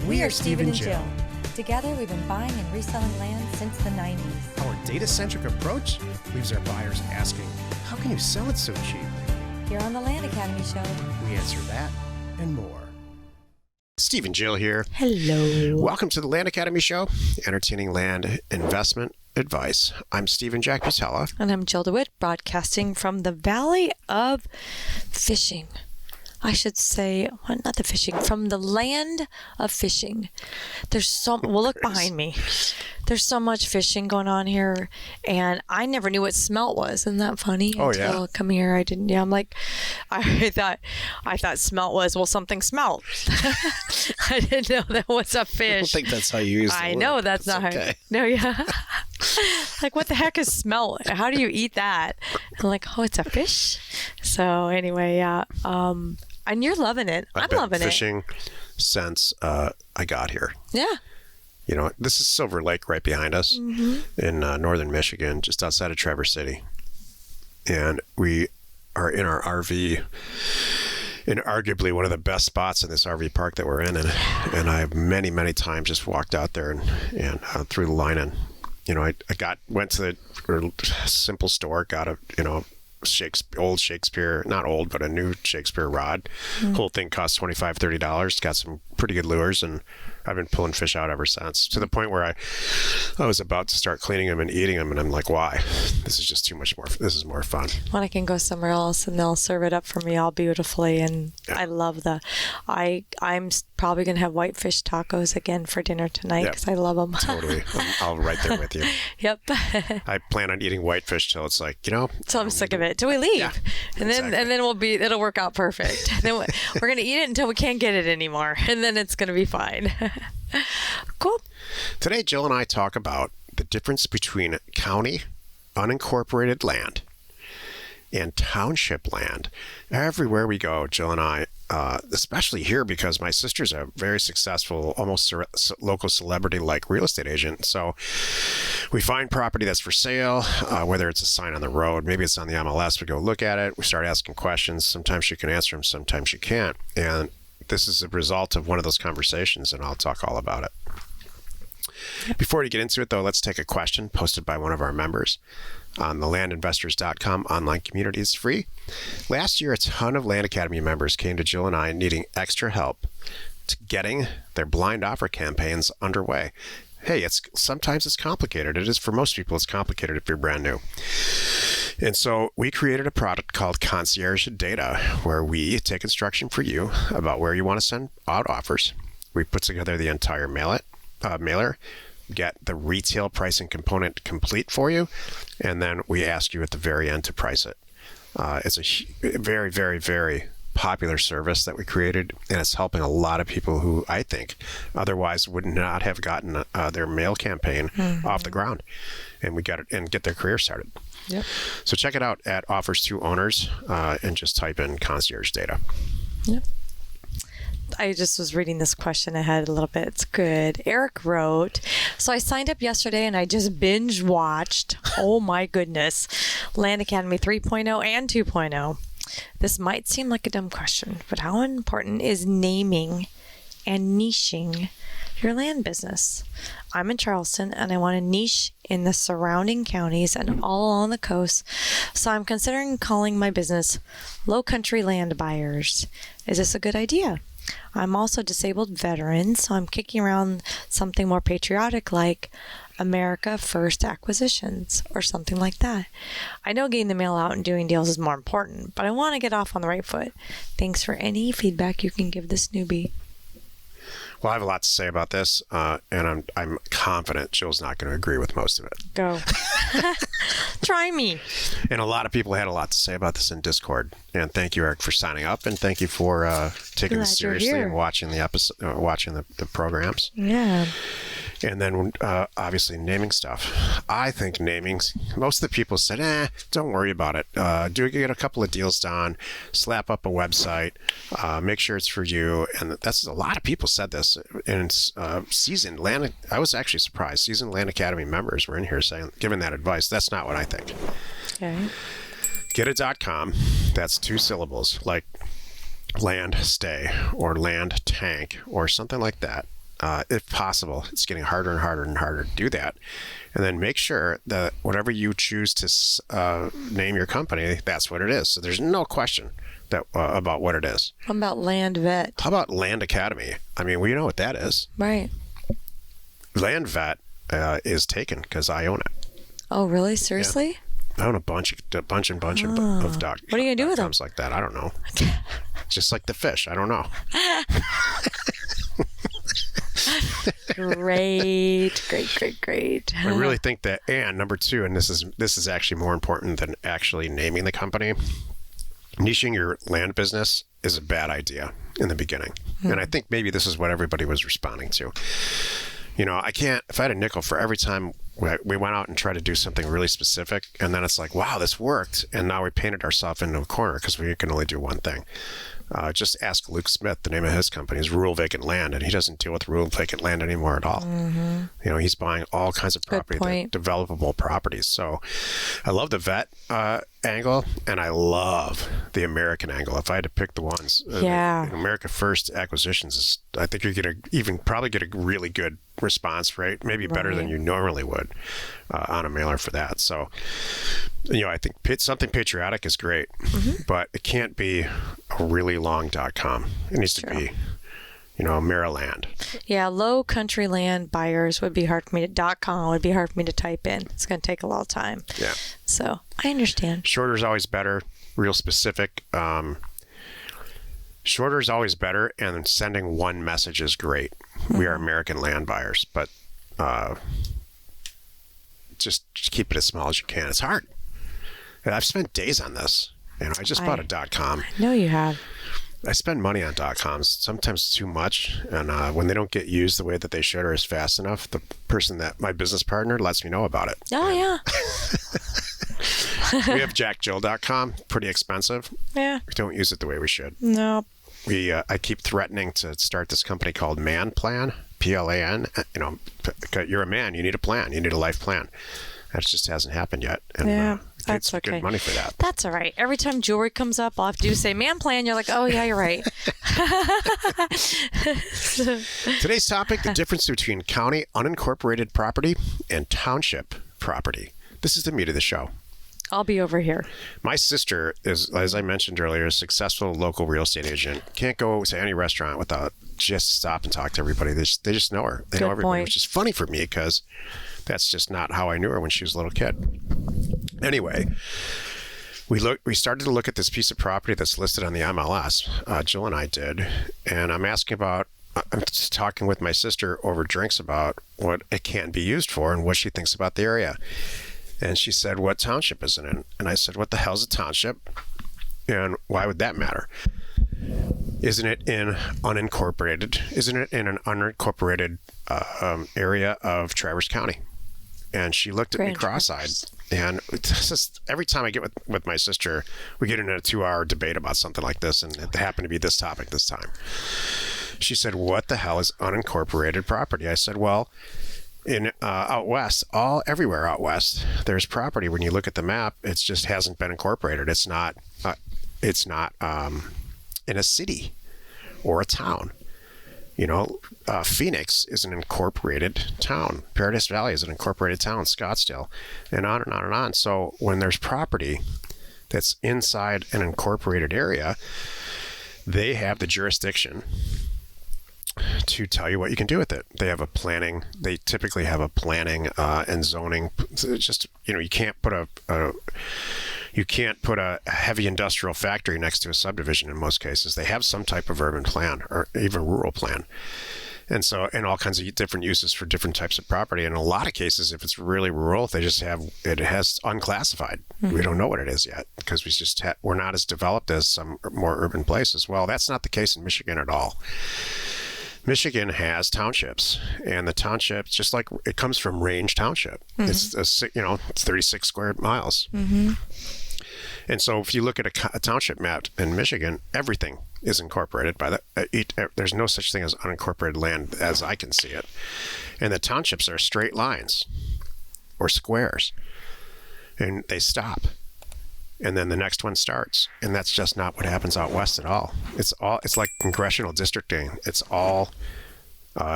We are Steve and Jill. Together, we've been buying and reselling land since the 90s. Our data-centric approach leaves our buyers asking, how can you sell it so cheap? Here on the Land Academy Show, We answer that and more. Steve and Jill here. hello. Welcome to the Land Academy Show, entertaining land investment advice. I'm Steve and Jack Butella. And I'm Jill DeWitt, broadcasting from the Valley of Fishing. I should say, well, not the fishing, from the land of fishing. Well, look behind me. There's so much fishing going on here, and I never knew what smelt was. Isn't that funny? Oh, Until yeah. come here, I didn't. Yeah, I'm like, I thought smelt was, well, something smelt. I didn't know that was a fish. I don't think that's how you use the I word. know that's not okay. how. No, yeah. Like, what the heck is smelt? How do you eat that? I'm like, oh, it's a fish. So anyway, yeah. And you're loving it. I'm been loving fishing since I got here. Yeah. You know, this is Silver Lake right behind us in northern Michigan, just outside of Traverse City. And we are in our RV in arguably one of the best spots in this RV park that we're in. And I've many times just walked out there and through the line. And, you know, I went to the simple store, got a, you know, old Shakespeare, not old, but a new Shakespeare rod. Whole thing cost $25, $30. Got some pretty good lures, and I've been pulling fish out ever since, to the point where I was about to start cleaning them and eating them, and I'm like, why? This is just too much more. This is more fun. When I can go somewhere else and they'll serve it up for me all beautifully, and Yeah. I love I'm probably gonna have whitefish tacos again for dinner tonight because I love them. Totally. I'll right there with you. Yep. I plan on eating whitefish till it's like, you know. So I'm sick of it. Till we leave, Yeah, and then exactly. it'll work out perfect. Then we're gonna eat it until we can't get it anymore, and then it's gonna be fine. Cool. Today, Jill and I talk about the difference between county, unincorporated land, and township land. Everywhere we go, Jill and I, especially here because my sister's a very successful, almost local celebrity-like real estate agent. So we find property that's for sale, whether it's a sign on the road, maybe it's on the MLS, we go look at it, we start asking questions. Sometimes she can answer them, sometimes she can't. And this is a result of one of those conversations, and I'll talk all about it. Before we get into it, though, let's take a question posted by one of our members on the landinvestors.com online community. It's free. Last year, a ton of Land Academy members came to Jill and I needing extra help to getting their blind offer campaigns underway. Hey, sometimes it's complicated. It is for most people. It's complicated if you're brand new. And so we created a product called Concierge Data, where we take instruction for you about where you want to send out offers. We put together the entire mailer, get the retail pricing component complete for you, and then we ask you at the very end to price it. It's a very popular service that we created, and it's helping a lot of people who I think otherwise would not have gotten their mail campaign off the ground, and we got it and get their career started. Yep. So check it out at Offers to Owners and just type in Concierge Data. Yep. I just was reading this question ahead a little bit. It's good. Eric wrote, so I signed up yesterday and I just binge watched, oh my goodness, Land Academy 3.0 and 2.0. This might seem like a dumb question, but how important is naming and niching your land business? I'm in Charleston and I want to niche in the surrounding counties and all along the coast. So I'm considering calling my business Low Country Land Buyers. Is this a good idea? I'm also a disabled veteran, so I'm kicking around something more patriotic like America First Acquisitions or something like that. I know getting the mail out and doing deals is more important, but I want to get off on the right foot. Thanks for any feedback you can give this newbie. Well, I have a lot to say about this, and I'm confident Jill's not going to agree with most of it. Go. Try me. And a lot of people had a lot to say about this in Discord. And thank you, Eric, for signing up, and thank you for taking this Glad you're seriously here. and watching the episode, watching the programs. Yeah. And then obviously naming stuff. I think most of the people said, don't worry about it. Do get a couple of deals done, slap up a website, make sure it's for you. And that's a lot of people said this. And seasoned Land, I was actually surprised. Seasoned Land Academy members were in here giving that advice. That's not what I think. Okay. Get a .com. That's 2 syllables, like land stay or land tank or something like that. if possible. It's getting harder and harder and harder to do that. And then make sure that whatever you choose to name your company, that's what it is. So there's no question that about what it is. How about Land Vet? How about Land Academy? I mean, we know what that is. Right. Land Vet is taken because I own it. Oh, really? Seriously? Yeah. I own a bunch of What are you gonna do with them? like that? I don't know. Just like the fish. I don't know. Great. I really think that, and number two, and this is actually more important than actually naming the company. Niching your land business is a bad idea in the beginning, and I think maybe this is what everybody was responding to. You know, if I had a nickel for every time we went out and tried to do something really specific, and then it's like, wow, this worked, and now we painted ourselves into a corner because we can only do one thing. Just ask Luke Smith. The name of his company is Rural Vacant Land, and he doesn't deal with rural vacant land anymore at all. You know, he's buying all kinds of property, developable properties. So I love the vet angle, and I love the American angle. If I had to pick the ones, America First Acquisitions, I think you're going to probably get a really good response rate, maybe better than you normally would on a mailer for that. So, you know, I think something patriotic is great, but it can't be a really long .com. It needs to be, you know, Maryland. Yeah, low country land buyers would be hard for me to .com would be hard for me to type in. It's going to take a lot of time. Yeah. So I understand. Shorter is always better. Real specific. Shorter is always better, and sending one message is great. We are American land buyers, but just keep it as small as you can. It's hard. And I've spent days on this. You know, I just bought a .com. I know you have. I spend money on .coms, sometimes too much, and when they don't get used the way that they should or is fast enough, the person my business partner lets me know about it. Oh, yeah. We have jackjill.com, pretty expensive. Yeah. We don't use it the way we should. No. I keep threatening to start this company called Man Plan, PLAN. You know, you're a man, you need a plan, you need a life plan. That just hasn't happened yet. And, that's okay. Good money for that. That's all right. Every time jewelry comes up, I'll have to say Man Plan. You're like, oh yeah, you're right. Today's topic: the difference between county unincorporated property and township property. This is the meat of the show. I'll be over here. My sister is, as I mentioned earlier, a successful local real estate agent. Can't go to any restaurant without just stop and talk to everybody. They just know her. They know everybody, which is funny for me because that's just not how I knew her when she was a little kid. Anyway, we started to look at this piece of property that's listed on the MLS. Jill and I did, and I'm just talking with my sister over drinks about what it can be used for and what she thinks about the area. And she said, "What township is it in?" And I said, "What the hell's a township? And why would that matter? Isn't it in unincorporated? Isn't it in an unincorporated area of Traverse County?" And she looked at me cross-eyed. And it's just, every time I get with my sister, we get into a 2-hour debate about something like this, and it happened to be this topic this time. She said, "What the hell is unincorporated property?" I said, "Well, in out west, everywhere out west, there's property. When you look at the map, it just hasn't been incorporated. It's not in a city or a town. You know, Phoenix is an incorporated town. Paradise Valley is an incorporated town. Scottsdale, and on and on and on. So when there's property that's inside an incorporated area, they have the jurisdiction to tell you what you can do with it. They typically have a planning and zoning. It's just, you know, you can't put a heavy industrial factory next to a subdivision in most cases. They have some type of urban plan or even rural plan. And so, and all kinds of different uses for different types of property. In a lot of cases, if it's really rural, they just it has unclassified. We don't know what it is yet because we're not as developed as some more urban places. Well, that's not the case in Michigan at all. Michigan has townships, and the townships, just like it comes from Range Township. It's 36 square miles. And so if you look at a township map in Michigan, everything is incorporated by there's no such thing as unincorporated land as I can see it. And the townships are straight lines or squares, and they stop. And then the next one starts, and that's just not what happens out west at all. It's like congressional districting. It's all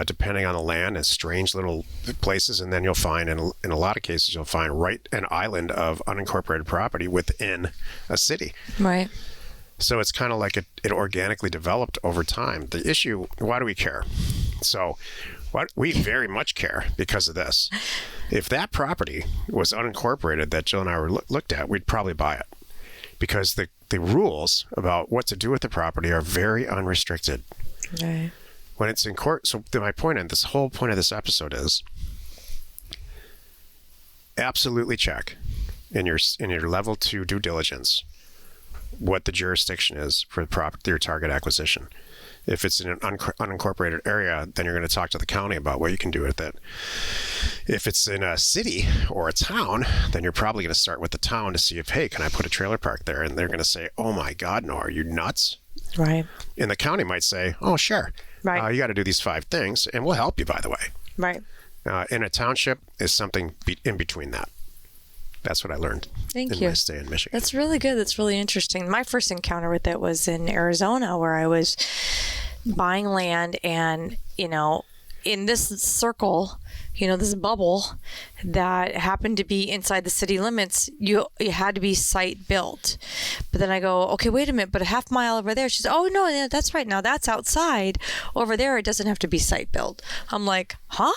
depending on the land, and strange little places. And then you'll find, in a lot of cases, you'll find right an island of unincorporated property within a city. Right. So it's kind of like it organically developed over time. The issue, why do we care? So what we very much care because of this. If that property was unincorporated that Jill and I looked at, we'd probably buy it, because the rules about what to do with the property are very unrestricted. Right. When it's in court, so my point, and this whole point of this episode is absolutely check in your level 2 due diligence what the jurisdiction is for your target acquisition. If it's in an unincorporated area, then you're going to talk to the county about what you can do with it. If it's in a city or a town, then you're probably going to start with the town to see if, hey, can I put a trailer park there? And they're going to say, oh my God, no, are you nuts? Right. And the county might say, oh, sure. Right. You got to do these 5 things, and we'll help you, by the way. Right. In a township is something in between that. That's what I learned in my stay in Michigan. That's really good. That's really interesting. My first encounter with it was in Arizona, where I was buying land, and, in this circle, this bubble that happened to be inside the city limits, you had to be site built. But then I go, okay, wait a minute, but a half mile over there, she's, oh no, yeah, that's right. Now that's outside. Over there, it doesn't have to be site built. I'm like, huh?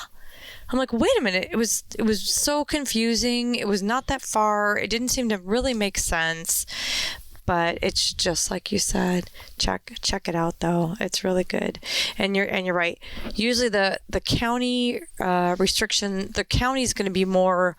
I'm like, wait a minute. It was so confusing. It was not that far. It didn't seem to really make sense. But it's just like you said. Check it out, though. It's really good. And you're right. Usually the county restriction, the county is going to be more.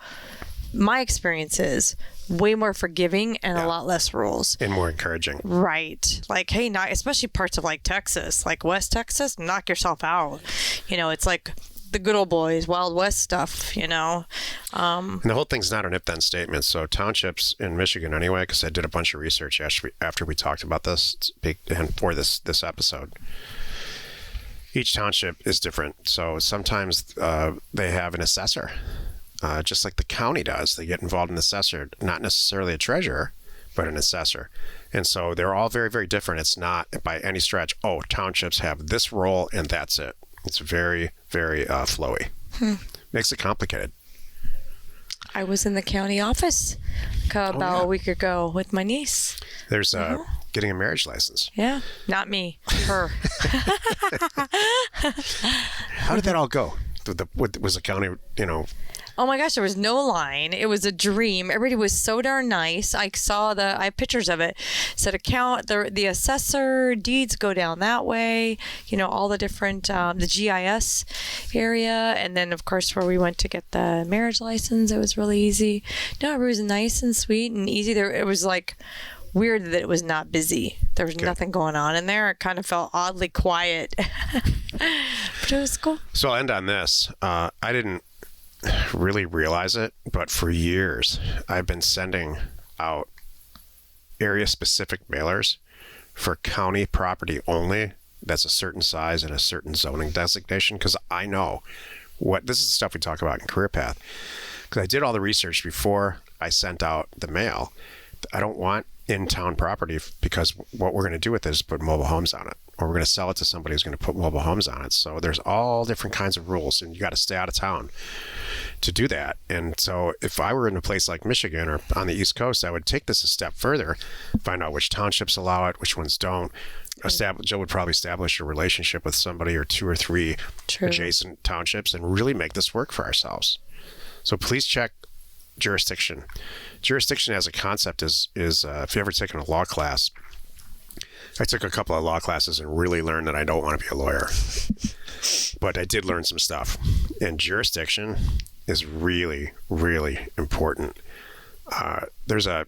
My experience is way more forgiving and a lot less rules. And more encouraging. Right. Like, hey, not especially parts of like Texas, like West Texas, knock yourself out. It's like the good old boys, Wild West stuff, And the whole thing's not an if-then statement. So townships in Michigan, anyway, because I did a bunch of research after we talked about this and for this episode. Each township is different. So sometimes they have an assessor, just like the county does. They get involved in an assessor, not necessarily a treasurer, but an assessor. And so they're all very, very different. It's not by any stretch, townships have this role and that's it. It's very, very flowy. Makes it complicated. I was in the county office about a week ago with my niece. There's getting a marriage license. Yeah, not me, her. How did that all go? Was the county, Oh my gosh, there was no line. It was a dream. Everybody was so darn nice. I have pictures of it. It said the assessor deeds go down that way, all the different, the GIS area. And then of course, where we went to get the marriage license, it was really easy. No, it was nice and sweet and easy. It was like weird that it was not busy. There was nothing going on in there. It kind of felt oddly quiet, but it was cool. So I'll end on this. I didn't really realize it, but for years I've been sending out area specific mailers for county property only that's a certain size and a certain zoning designation, because I know this is the stuff we talk about in Career Path, because I did all the research before I sent out the mail. I don't want in-town property, because what we're going to do with it is put mobile homes on it, or we're going to sell it to somebody who's going to put mobile homes on it. So there's all different kinds of rules, and you got to stay out of town to do that. And so if I were in a place like Michigan or on the East Coast, I would take this a step further, find out which townships allow it, which ones don't. Jill would probably establish a relationship with somebody or 2 or 3 adjacent townships and really make this work for ourselves. So please check jurisdiction. Jurisdiction as a concept is if you've ever taken a law class, I took a couple of law classes and really learned that I don't want to be a lawyer. But I did learn some stuff. And jurisdiction is really, really important. There's a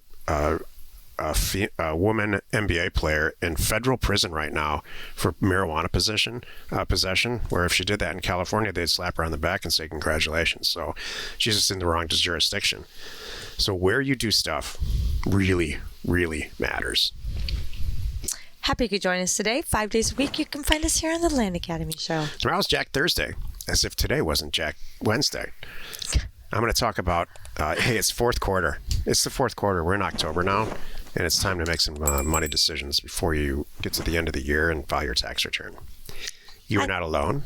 woman NBA player in federal prison right now for marijuana possession, where if she did that in California, they'd slap her on the back and say, congratulations. So she's just in the wrong jurisdiction. So where you do stuff really, really matters. Happy you could join us today. 5 days a week, you can find us here on the Land Academy Show. Tomorrow's Jack Thursday, as if today wasn't Jack Wednesday. I'm going to talk about, hey, it's fourth quarter. It's the fourth quarter. We're in October now, and it's time to make some money decisions before you get to the end of the year and file your tax return. You are not alone.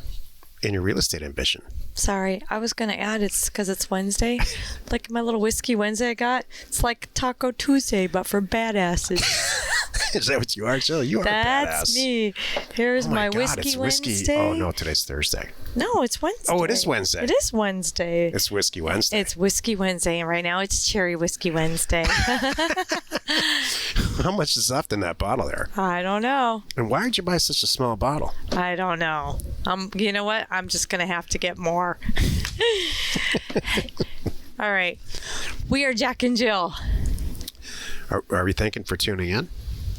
in your real estate ambition? Sorry, I was going to add it's because it's Wednesday. Like my little Whiskey Wednesday I got. It's like Taco Tuesday, but for badasses. Is that what you are, Jill? You are That's a badass. me. Here's Oh my God, Whiskey it's whiskey. Wednesday. Oh, no, today's Thursday. No, it's Wednesday. Oh, it is Wednesday. It is Wednesday. It's Whiskey Wednesday. It's Whiskey Wednesday, and right now it's Cherry Whiskey Wednesday. How much is left in that bottle there? I don't know. And why did you buy such a small bottle? I don't know. You know what? I'm just going to have to get more. All right. We are Jack and Jill. Are we thanking for tuning in?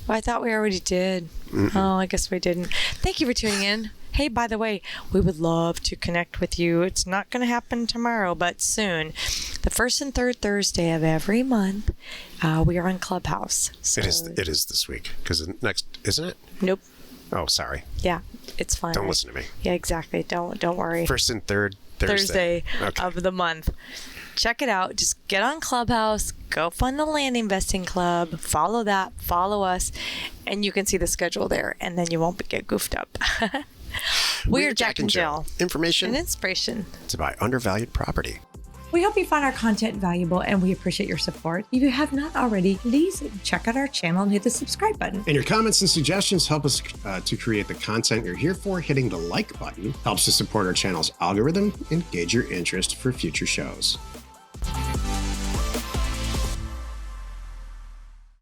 I thought we already did. Oh, I guess we didn't. Thank you for tuning in. Hey, by the way, we would love to connect with you. It's not going to happen tomorrow, but soon. The first and third Thursday of every month, we are on Clubhouse. So... It is this week because next, isn't it? Nope. Oh, sorry. Yeah, it's fine. Don't listen to me. Yeah, exactly. Don't worry. First and third Thursday Okay. of the month. Check it out. Just get on Clubhouse, go find the Land Investing Club, follow that, follow us, and you can see the schedule there, and then you won't get goofed up. We're Jack and Jill. Information And inspiration to buy undervalued property. We hope you found our content valuable and we appreciate your support. If you have not already, please check out our channel and hit the subscribe button. And your comments and suggestions help us to create the content you're here for. Hitting the like button helps to support our channel's algorithm and gauge your interest for future shows.